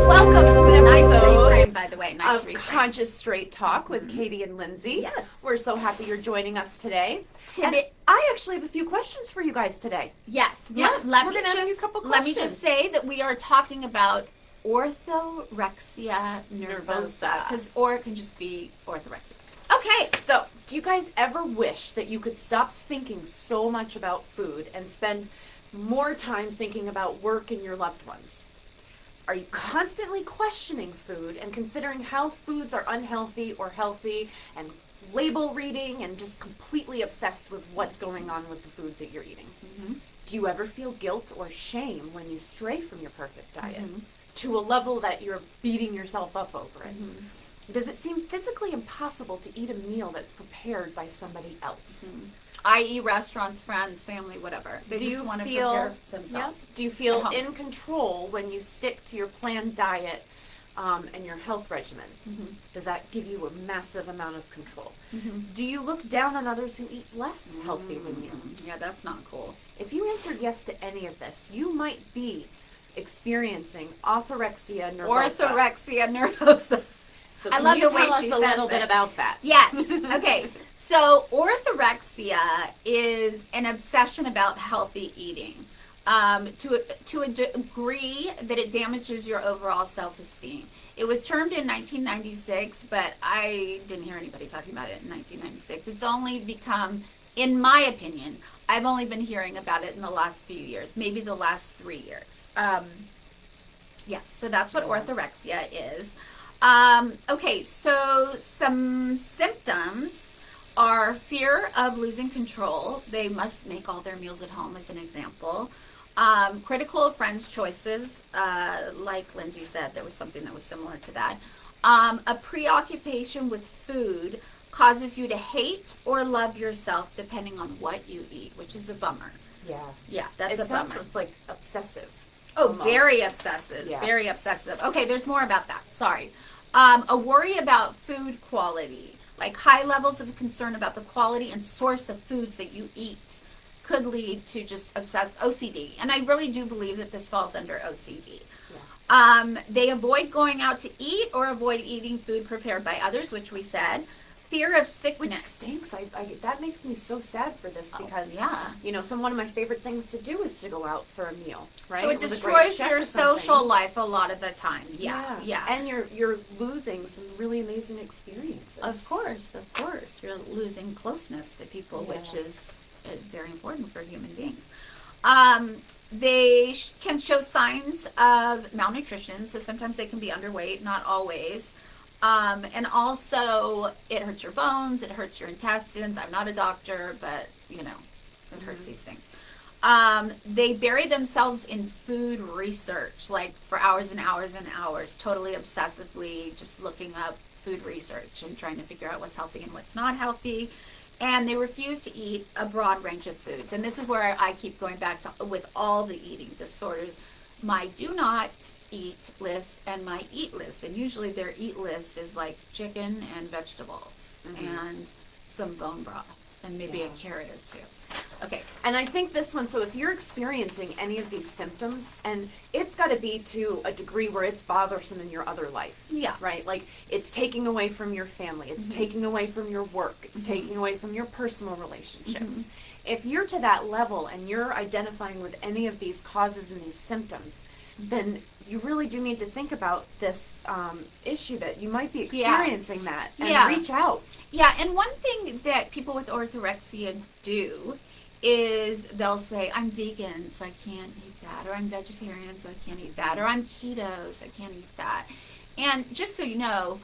Welcome to an Nice episode reframe, by the way. Nice of reframe. Conscious Straight Talk with Katie and Lindsey. Yes. We're so happy you're joining us today. Today- And I actually have a few questions for you guys today. Yes. Yeah, Let we're me gonna ask you a just couple let me questions. just say that we are talking about Orthorexia Nervosa, because or it can just be orthorexia. Okay. So, do you guys ever wish that you could stop thinking so much about food and spend more time thinking about work and your loved ones? Are you constantly questioning food and considering how foods are unhealthy or healthy and label reading and just completely obsessed with what's going on with the food that you're eating? Mm-hmm. Do you ever feel guilt or shame when you stray from your perfect diet Mm-hmm. to a level that you're beating yourself up over it? Mm-hmm. Does it seem physically impossible to eat a meal that's prepared by somebody else? Mm-hmm. I.e. restaurants, friends, family, whatever. They Do just you want to feel- prepare themselves. Do you feel At home. in control when you stick to your planned diet and your health regimen? Mm-hmm. Does that give you a massive amount of control? Mm-hmm. Do you look down on others who eat less healthy than you? Yeah, that's not cool. If you answered yes to any of this, you might be experiencing orthorexia nervosa. Orthorexia Nervosa. So I can love you the way tell us she a says little bit it. about that? Yes. Okay. So orthorexia is an obsession about healthy eating to a degree that it damages your overall self-esteem. It was termed in 1996, but I didn't hear anybody talking about it in 1996. It's only become, in my opinion, I've only been hearing about it in the last few years, maybe the last 3 years. Yes, so that's what orthorexia is. Okay, so some symptoms are fear of losing control. They must make all their meals at home, as an example. Critical of friends' choices, like Lindsey said, there was something that was similar to that. A preoccupation with food causes you to hate or love yourself depending on what you eat, which is a bummer. Yeah. Yeah, that's a bummer. It's like obsessive. Oh, almost. very obsessive. Yeah. Very obsessive. Okay, there's more about that. Sorry. A worry about food quality, like high levels of concern about the quality and source of foods that you eat, could lead to just obsessed OCD. And I really do believe that this falls under OCD. Yeah. They avoid going out to eat or avoid eating food prepared by others, which we said. Fear of sickness. Which stinks. That makes me so sad for this because, yeah. you know, one of my favorite things to do is to go out for a meal, right? So it With a great destroys chef your or something. social life a lot of the time. Yeah. And you're losing some really amazing experiences. Of course. You're losing closeness to people, which Yeah. is very important for human beings. They can show signs of malnutrition, so sometimes they can be underweight, not always. And also, it hurts your bones, it hurts your intestines. I'm not a doctor, but, you know, it hurts these things. They bury themselves in food research, like for hours and hours and hours, totally obsessively just looking up food research and trying to figure out what's healthy and what's not healthy. And they refuse to eat a broad range of foods. And this is where I keep going back to with all the eating disorders. My do not eat list and my eat list. And usually their eat list is like chicken and vegetables and some bone broth and maybe a carrot or two. Okay. And I think this one, so if you're experiencing any of these symptoms, and it's got to be to a degree where it's bothersome in your other life. Yeah. Right? Like, it's taking away from your family. It's taking away from your work. It's taking away from your personal relationships. If you're to that level and you're identifying with any of these causes and these symptoms, then you really do need to think about this issue that you might be experiencing that and reach out. Yeah, and one thing that people with orthorexia do is they'll say, I'm vegan, so I can't eat that, or I'm vegetarian, so I can't eat that, or I'm keto, so I can't eat that. And just so you know,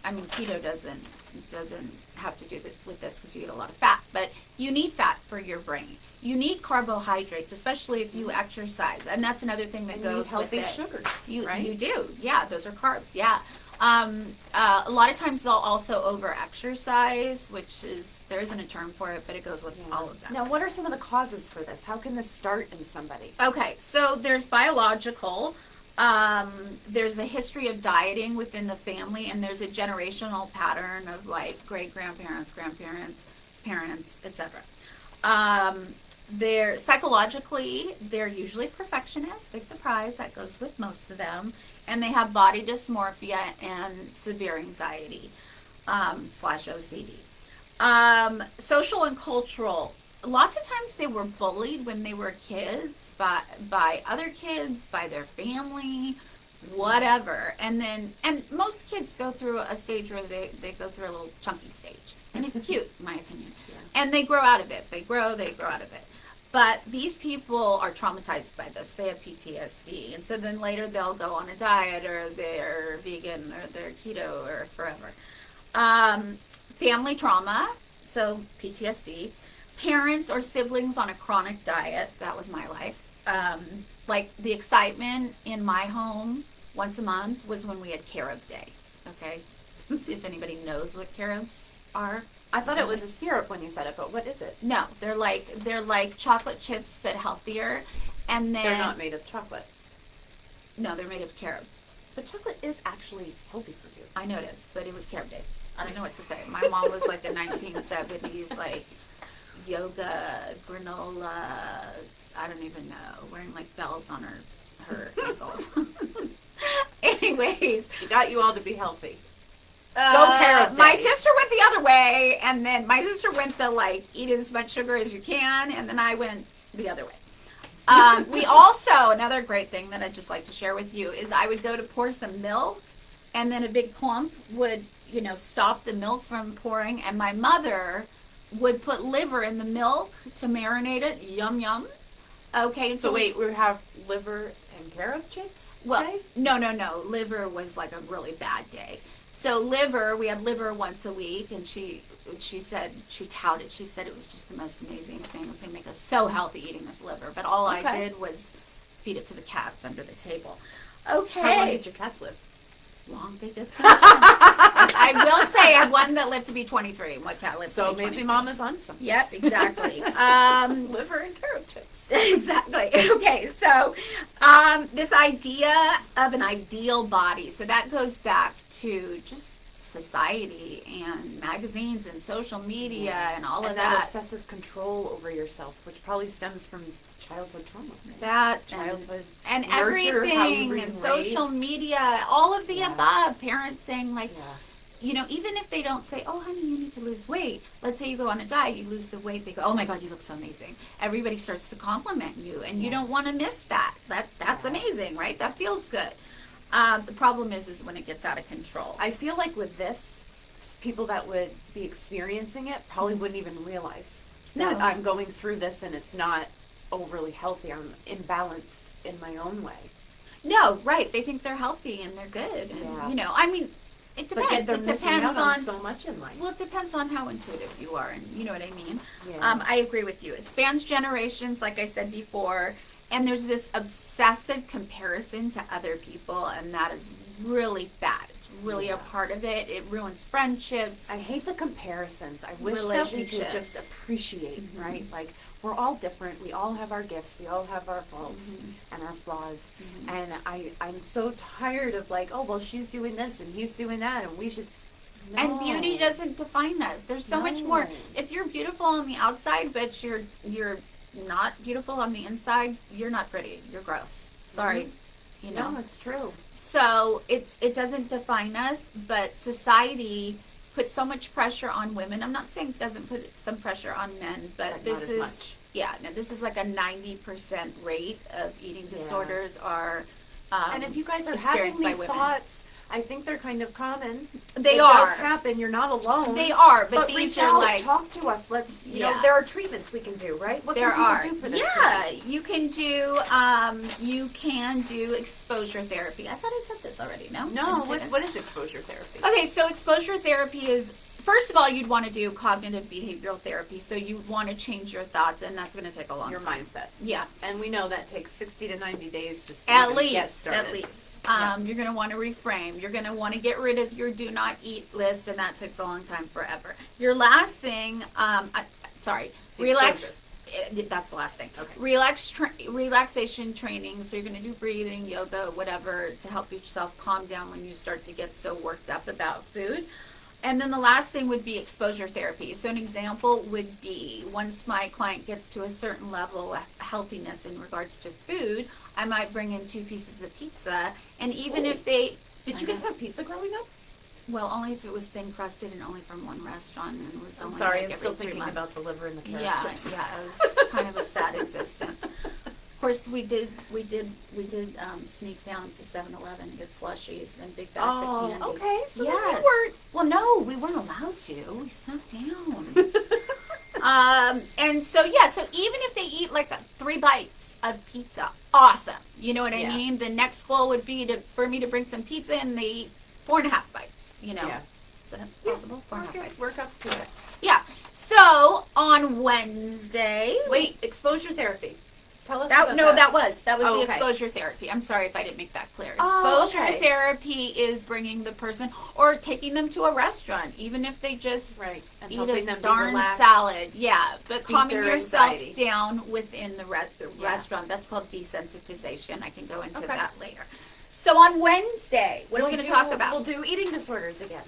I mean, keto doesn't have to do with this because you eat a lot of fat, but you need fat for your brain. You need carbohydrates, especially if you exercise, and that's another thing that goes with it. Healthy sugars, right? You do, yeah. Those are carbs, yeah. A lot of times they'll also over-exercise, which is, there isn't a term for it, but it goes with all of that. Now, what are some of the causes for this? How can this start in somebody? Okay, so there's biological. There's the history of dieting within the family, and there's a generational pattern of like great-grandparents, grandparents, parents, etc. They're psychologically, they're usually perfectionists. Big surprise, that goes with most of them. And they have body dysmorphia and severe anxiety slash OCD. Social and cultural. Lots of times they were bullied when they were kids by other kids, by their family, whatever. And most kids go through a stage where they go through a little chunky stage. And it's cute, in my opinion. Yeah. And they grow out of it. They grow out of it. But these people are traumatized by this. They have PTSD. And so then later they'll go on a diet, or they're vegan, or they're keto, or forever. Family trauma, so PTSD. Parents or siblings on a chronic diet. That was my life. Like the excitement in my home once a month was when we had carob day. Okay? If anybody knows what carobs are. I thought it was a syrup when you said it, but what is it? No, they're like chocolate chips but healthier, and then they're not made of chocolate. No, they're made of carob. But chocolate is actually healthy for you. I know it is, but it was carob day. I don't know what to say. My mom was like a 1970s like yoga granola. I don't even know, wearing like bells on her ankles. Anyways, she got you all to be healthy. My sister went the other way, and then my sister went the like eat as much sugar as you can, and then I went the other way. We also, another great thing that I'd just like to share with you is I would go to pour some milk, and then a big clump would, stop the milk from pouring, and my mother would put liver in the milk to marinate it. Yum, yum. Okay. And so wait, we have liver and carob chips? Well, okay. No. Liver was like a really bad day. So we had liver once a week, and she said, she touted, she said it was just the most amazing thing. It was going to make us so healthy eating this liver. But all I did was feed it to the cats under the table. Okay. How long did your cats live? Long they did. I will say I had one that lived to be 23. One cat lived to be 23. So maybe Mama's on something. Yep, exactly. Liver and carob chips. Exactly. Okay, so this idea of an ideal body, so that goes back to just society and magazines and social media and all of that. Obsessive control over yourself, which probably stems from childhood trauma. Right? That childhood and everything and social media, all of the above. Parents saying like, even if they don't say, "Oh, honey, you need to lose weight." Let's say you go on a diet, you lose the weight. They go, "Oh my God, you look so amazing." Everybody starts to compliment you, and you don't want to miss that. That's amazing, right? That feels good. The problem is when it gets out of control. I feel like with this, people that would be experiencing it probably wouldn't even realize that I'm going through this and it's not overly healthy. I'm imbalanced in my own way. No, right. They think they're healthy and they're good. And, I mean, it depends. But yet they're it missing out on so much in life. Well, it depends on how intuitive you are, and you know what I mean. Yeah. I agree with you. It spans generations, like I said before, and there's this obsessive comparison to other people, and that is really bad. It's really a part of it. It ruins friendships. I hate the comparisons. I wish that we could just appreciate, right? Like, we're all different. We all have our gifts. We all have our faults and our flaws. And I'm so tired of like, oh, well, she's doing this and he's doing that, and we should... No. And beauty doesn't define us. There's so much more. If you're beautiful on the outside, but you're not beautiful on the inside, you're not pretty. You're gross. Sorry. No, it's true. So it doesn't define us, but society puts so much pressure on women. I'm not saying it doesn't put some pressure on men, but this is this is like a 90% rate of eating disorders are and if you guys are having these thoughts, I think they're kind of common. They it are. Does happen. You're not alone. They are, but these reach are out, like talk to us. Let's there are treatments we can do, right? What there can people do for this? Yeah, you can do exposure therapy. I thought I said this already. No. What is exposure therapy? Okay, so exposure therapy is, first of all, you'd want to do cognitive behavioral therapy. So you want to change your thoughts, and that's going to take a long time. Your mindset. Yeah. And we know that takes 60 to 90 days just to get started. At least. You're going to want to reframe. You're going to want to get rid of your do not eat list, and that takes a long time forever. Your last thing, relax. That's the last thing. Okay. Relaxation training. So you're going to do breathing, yoga, whatever, to help yourself calm down when you start to get so worked up about food. And then the last thing would be exposure therapy. So an example would be once my client gets to a certain level of healthiness in regards to food, I might bring in 2 pieces of pizza. And even if they... Did you get to have pizza growing up? Well, only if it was thin crusted and only from one restaurant, and it was I'm only sorry, like I'm still every 3 thinking months. about the liver and the carrot Yeah, chips. yeah, it was kind of a sad existence. Of course, we did sneak down to 7-Eleven and get slushies and big bags of candy. Okay, so Yes. you weren't. Well, no, we weren't allowed to. We snuck down. And so even if they eat like 3 bites of pizza, awesome. You know what I mean? The next goal would be for me to bring some pizza and they eat 4.5 bites. You know, is that possible? 4.5 bites. Work up to it. Yeah. So on Wednesday. Wait, exposure therapy. Tell us about that. That was Oh, the okay. exposure therapy. I'm sorry if I didn't make that clear. Oh, Exposure okay. therapy is bringing the person or taking them to a restaurant, even if they just Right. And eat helping a them be darn relaxed. salad. Yeah, but Beat calming their yourself anxiety. down within the restaurant. That's called desensitization. I can go into Okay. that later. So on Wednesday, what are we going to talk about? We'll do eating disorders again.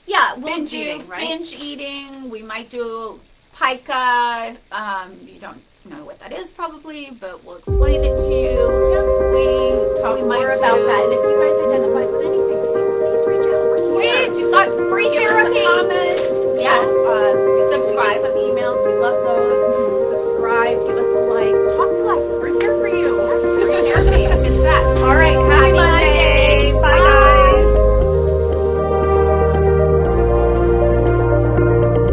Yeah, we'll Binge do eating, right? binge eating. We might do pica. You don't know what that is probably, but we'll explain it to you. We Talk we more might about do, that. And if you guys identify with anything today, please reach out. We're here. Please, you've got free Give therapy. us a comment. Yes. You can Subscribe. get some emails